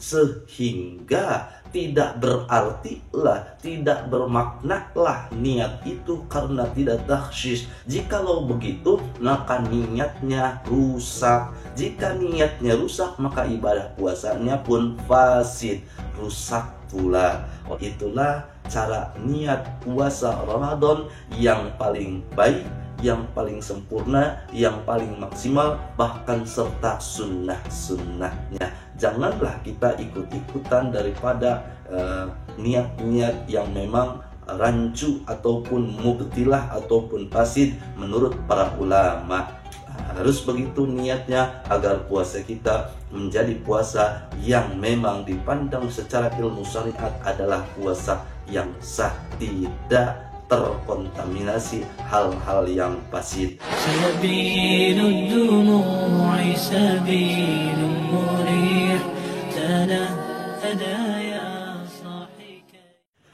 Sehingga tidak berartilah, tidak bermaknalah niat itu karena tidak takhsis. Jikalau begitu, maka niatnya rusak. Jika niatnya rusak, maka ibadah puasanya pun fasid, rusak pula. Itulah cara niat puasa Ramadan yang paling baik, yang paling sempurna, yang paling maksimal, bahkan serta sunnah-sunnahnya. Janganlah kita ikut-ikutan daripada niat-niat yang memang rancu ataupun mubtilah ataupun fasid menurut para ulama. Harus begitu niatnya agar puasa kita menjadi puasa yang memang dipandang secara ilmu syariat adalah puasa yang sah, tidak terkontaminasi hal-hal yang fasid.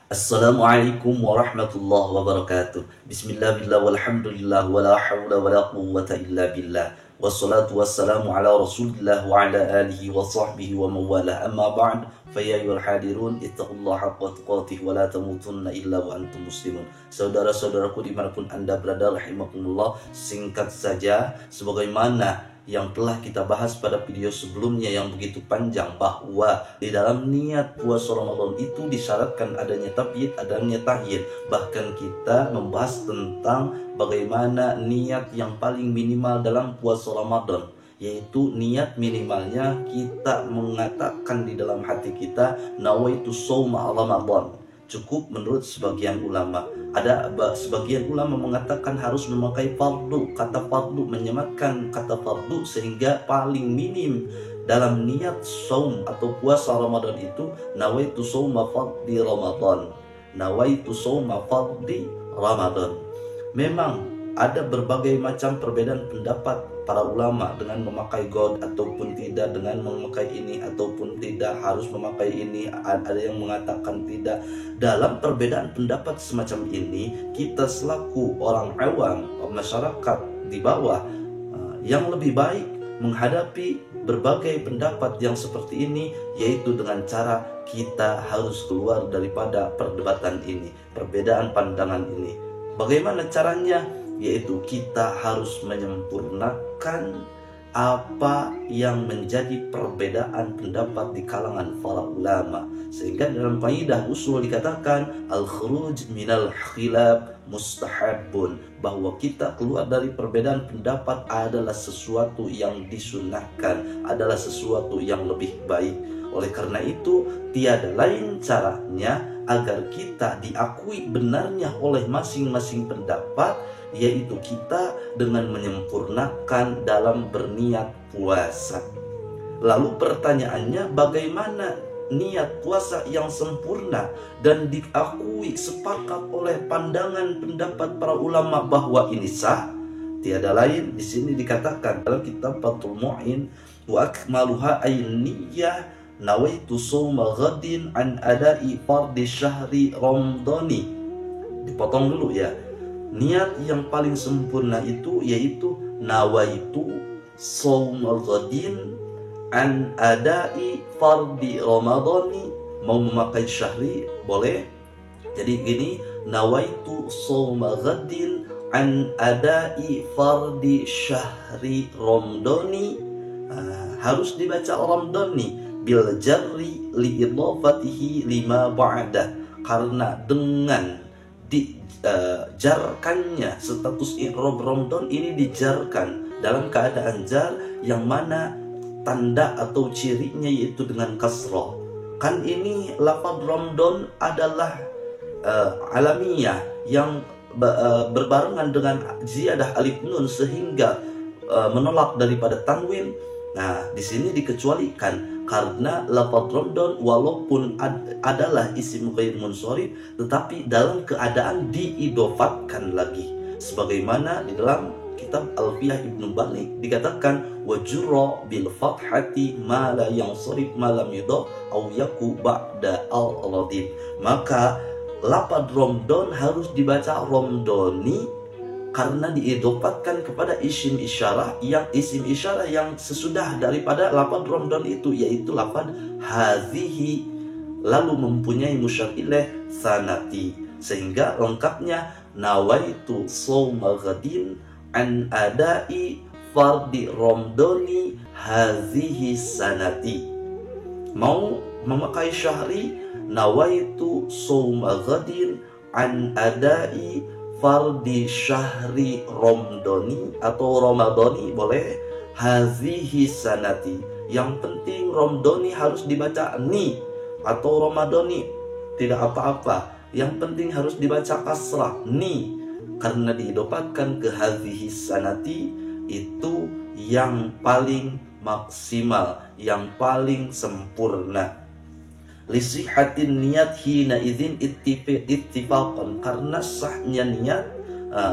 Assalamualaikum warahmatullahi wabarakatuh. Bismillah walhamdulillah wala hawla wala quwwata illa billah. Wassalatu wassalamu ala rasulillah wa ala alihi wa sahbihi wa mawalah. Amma ba'd, fa ya ayyuhal hadirun ittaqullaha haqqa tuqatih wa la tamutunna illa wa antum muslimun. Saudara-saudaraku dimanapun Anda berada, rahimakumullah, singkat saja sebagaimana yang telah kita bahas pada video sebelumnya yang begitu panjang, bahwa di dalam niat puasa Ramadan itu disyaratkan adanya tabyid, adanya tahyid. Bahkan kita membahas tentang bagaimana niat yang paling minimal dalam puasa Ramadan, yaitu niat minimalnya kita mengatakan di dalam hati kita nawaitu shauma Ramadan. Cukup menurut sebagian ulama. Ada sebagian ulama mengatakan harus memakai fardu. Kata fardu, menyematkan kata fardu, sehingga paling minim dalam niat saum atau puasa Ramadan itu nawaitu shauma fardhi Ramadan. Nawaitu shauma fardhi Ramadan. Memang ada berbagai macam perbedaan pendapat para ulama dengan memakai god ataupun tidak, dengan memakai ini ataupun tidak, harus memakai ini. Ada yang mengatakan tidak. Dalam perbedaan pendapat semacam ini, kita selaku orang awam, masyarakat di bawah, yang lebih baik menghadapi berbagai pendapat yang seperti ini, yaitu dengan cara kita harus keluar daripada perdebatan ini, perbedaan pandangan ini. Bagaimana caranya? Yaitu kita harus menyempurnakan apa yang menjadi perbedaan pendapat di kalangan para ulama. Sehingga dalam kaidah usul dikatakan al-khuruj minal khilaf mustahabun, bahwa kita keluar dari perbedaan pendapat adalah sesuatu yang disunahkan, adalah sesuatu yang lebih baik. Oleh karena itu, tiada lain caranya agar kita diakui benarnya oleh masing-masing pendapat, yaitu kita dengan menyempurnakan dalam berniat puasa. Lalu pertanyaannya, bagaimana niat puasa yang sempurna dan diakui sepakat oleh pandangan pendapat para ulama bahwa ini sah? Tiada lain, di sini dikatakan dalam kitab Fathul Mu'in, wa akmaluha ayniyah nawaitu shauma ghadin an adai fardhi syahri ramadhani. Dipotong dulu ya. Niat yang paling sempurna itu yaitu nawaitu shauma ghadin an adai fardhi ramadhani. Mau memakai syahri boleh. Jadi gini, nawaitu shauma ghadin an adai fardhi syahri ramadhani. Harus dibaca ramadhani bil jarri li idafatihi lima ba'da, karena dengan dijarkannya status i'rab Ramadan ini dijarkan dalam keadaan jar yang mana tanda atau cirinya yaitu dengan kasrah. Kan ini lafaz Ramadan adalah alamiah yang berbarengan dengan ziyadah alif nun sehingga menolak daripada tanwin. Nah, di sini dikecualikan karena lafaz Ramadan walaupun adalah isim ghair munsharif, tetapi dalam keadaan diidofatkan lagi, sebagaimana di dalam kitab Alfiyah Ibnu Balik dikatakan wajurra bil fathati ma la yansharif ma lam yudaf aw yaku ba'da al-radif. Maka lafaz Ramadan harus dibaca Ramadhani karena diidopatkan kepada isim isyarah yang sesudah daripada lafaz Ramadan itu, yaitu lafaz hadhihi, lalu mempunyai musyar ilaih sanati, sehingga lengkapnya nawaitu shauma ghadin an adai fardi Ramadhani hadhihi sanati. Mau memakai syahri, nawaitu shauma ghadin an adai fardi syahri Ramadhani atau Ramadhani boleh, hadhihi sanati. Yang penting Ramadhani harus dibaca ni, atau Ramadhani tidak apa-apa, yang penting harus dibaca kasrah ni, karena diidopatkan ke hadhihi sanati. Itu yang paling maksimal, yang paling sempurna. Lisihatin niat hina idzin ittifaqan, karena sahnya niat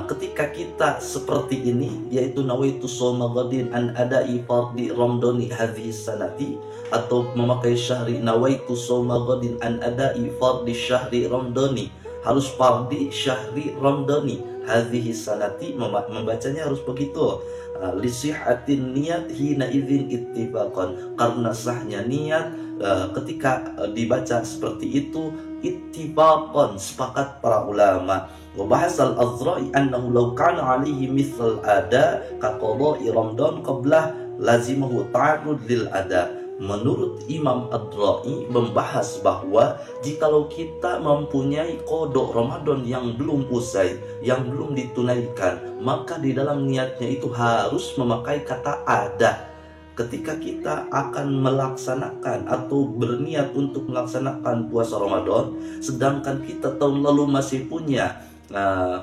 ketika kita seperti ini, yaitu nawaitu shauma ghadin an adai fardi Ramadhani hadhihi sanati, atau memakai syahri nawaitu shauma ghadin an adai fardi syahri Ramadhani, harus fardi syahri Ramadhani hadhihi sanati, membacanya harus begitu. Lisihatin niat hina idzin ittifaqan, karena sahnya niat ketika dibaca seperti itu ittifaqan, sepakat para ulama. Wa bahasal azra'i annahu law kana alaihi mithal ada ka qada'i Ramadan qabla lazimahu ta'arrud lil ada. Menurut Imam Ad-Ra'i membahas bahwa jikalau kita mempunyai kodok Ramadan yang belum usai, yang belum ditunaikan, maka di dalam niatnya itu harus memakai kata ada. Ketika kita akan melaksanakan atau berniat untuk melaksanakan puasa Ramadan, sedangkan kita tahun lalu masih punya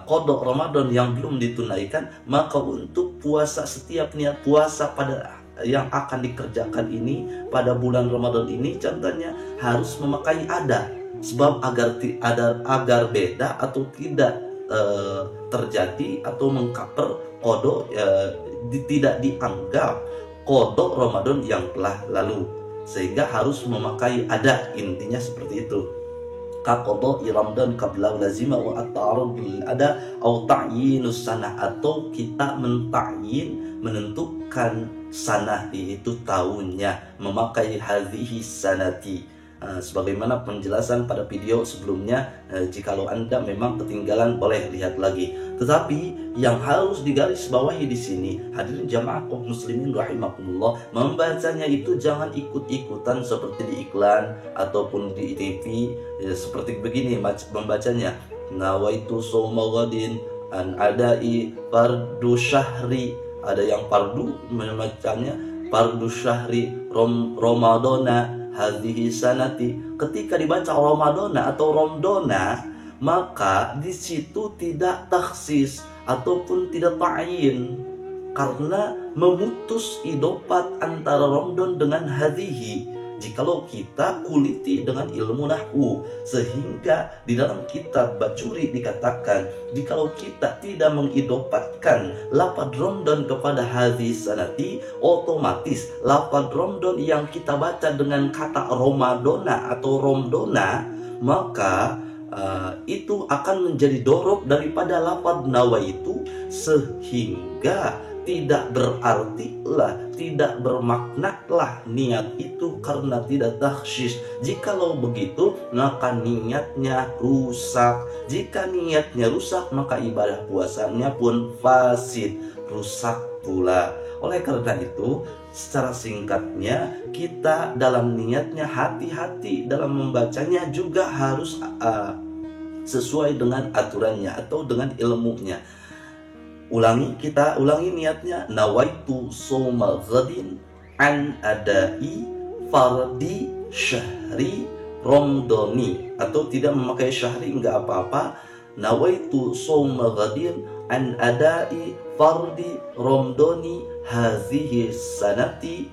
kodok Ramadan yang belum ditunaikan, maka untuk puasa, setiap niat puasa pada yang akan dikerjakan ini pada bulan Ramadan ini, contohnya harus memakai ada, sebab agar beda atau tidak terjadi atau mengcover kodok, tidak dianggap kodok Ramadan yang telah lalu, sehingga harus memakai ada, intinya seperti itu. Qada'i Ramadan qabla lazima wa at-ta'arud bil ada atau ta'yinus sanah, atau kita menentukan sanah, yaitu tahunnya, memakai hadhihi sanati. Sebagaimana penjelasan pada video sebelumnya, jikalau Anda memang ketinggalan boleh lihat lagi. Tetapi yang harus digarisbawahi di sini, hadirin jamaah kaum muslimin rahimakumullah, membacanya itu jangan ikut-ikutan seperti di iklan ataupun di TV, seperti begini membacanya. Nawaitu shauma ghadin an adai fardu syahri, ada yang fardu membacanya fardu syahri Ramadana hadhihi sanati. Ketika dibaca Ramadana atau Ramdana, maka di situ tidak takhsis ataupun tidak ta'yin, karena memutus idopat antara Ramadan dengan hadhihi. Jikalau kita kuliti dengan ilmu nahwu, sehingga di dalam kitab Bajuri dikatakan, jikalau kita tidak mengidopatkan lafaz Ramadan kepada hadhihi sanati, otomatis lafaz Ramadan yang kita baca dengan kata Ramadana atau Ramdana, maka itu akan menjadi dorob daripada lafaz nawaitu, sehingga tidak berartilah, tidak bermaknalah niat itu karena tidak takhsis. Jikalau begitu, maka niatnya rusak. Jika niatnya rusak, maka ibadah puasanya pun fasid, rusak pula. Oleh karena itu, secara singkatnya, kita dalam niatnya hati-hati, dalam membacanya juga harus sesuai dengan aturannya atau dengan ilmunya. Kita ulangi niatnya, nawaitu shauma ghadin an adai fardi syahri Ramadhani, atau tidak memakai syahri enggak apa-apa. Nawaitu shauma ghadin an adai fardi Ramadhani hadhihi sanati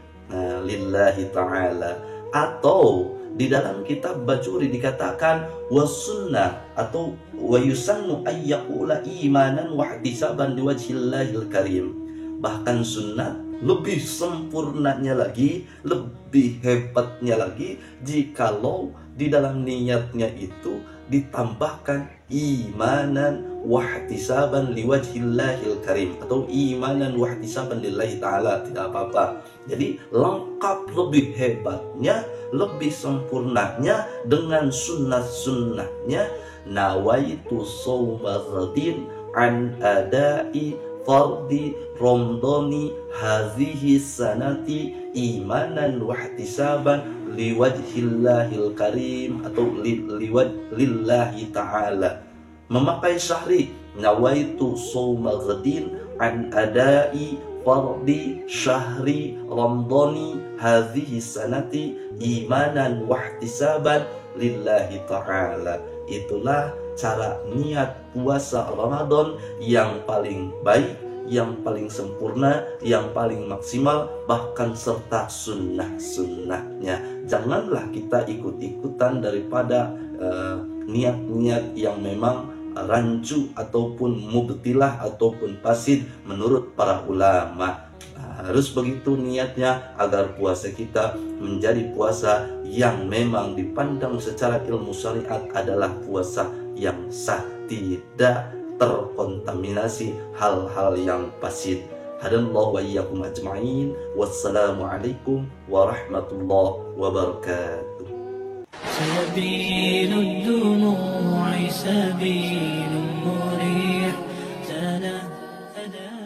lillahi ta'ala. Atau di dalam kitab Bajuri dikatakan wasunnah atau wa yusannu ayyaqula imanan wa ihtisaban liwajhillahil karim. bahkan sunat, lebih sempurnanya lagi, lebih hebatnya lagi jikalau di dalam niatnya itu ditambahkan imanan wahtisaban liwajhillahil karim, atau imanan wahtisaban lillahi ta'ala, tidak apa-apa. Jadi lengkap, lebih hebatnya, lebih sempurnanya dengan sunnah-sunnahnya. Nawaitu sawma ghadin an adai fardi romdoni hazihi sanati imanan wahtisaban liwajhillahil karim, atau lillahi ta'ala. Memakai syahri, nawaitu sawma ghadin an adai fardi syahri ramdhani hazihi sanati imanan wahtisaban lillahi ta'ala. Itulah cara niat puasa Ramadan yang paling baik, yang paling sempurna, yang paling maksimal, bahkan serta sunnah-sunnahnya. Janganlah kita ikut-ikutan daripada niat-niat yang memang rancu ataupun mubtilah ataupun fasid menurut para ulama. Harus begitu niatnya agar puasa kita menjadi puasa yang memang dipandang secara ilmu syariat adalah puasa yang sah, tidak terkontaminasi hal-hal yang fasid. Hadallahu wa iyyakum ajma'in. Wassalamualaikum warahmatullahi wabarakatuh. سبيل الدموع سبيل مريح تنهدى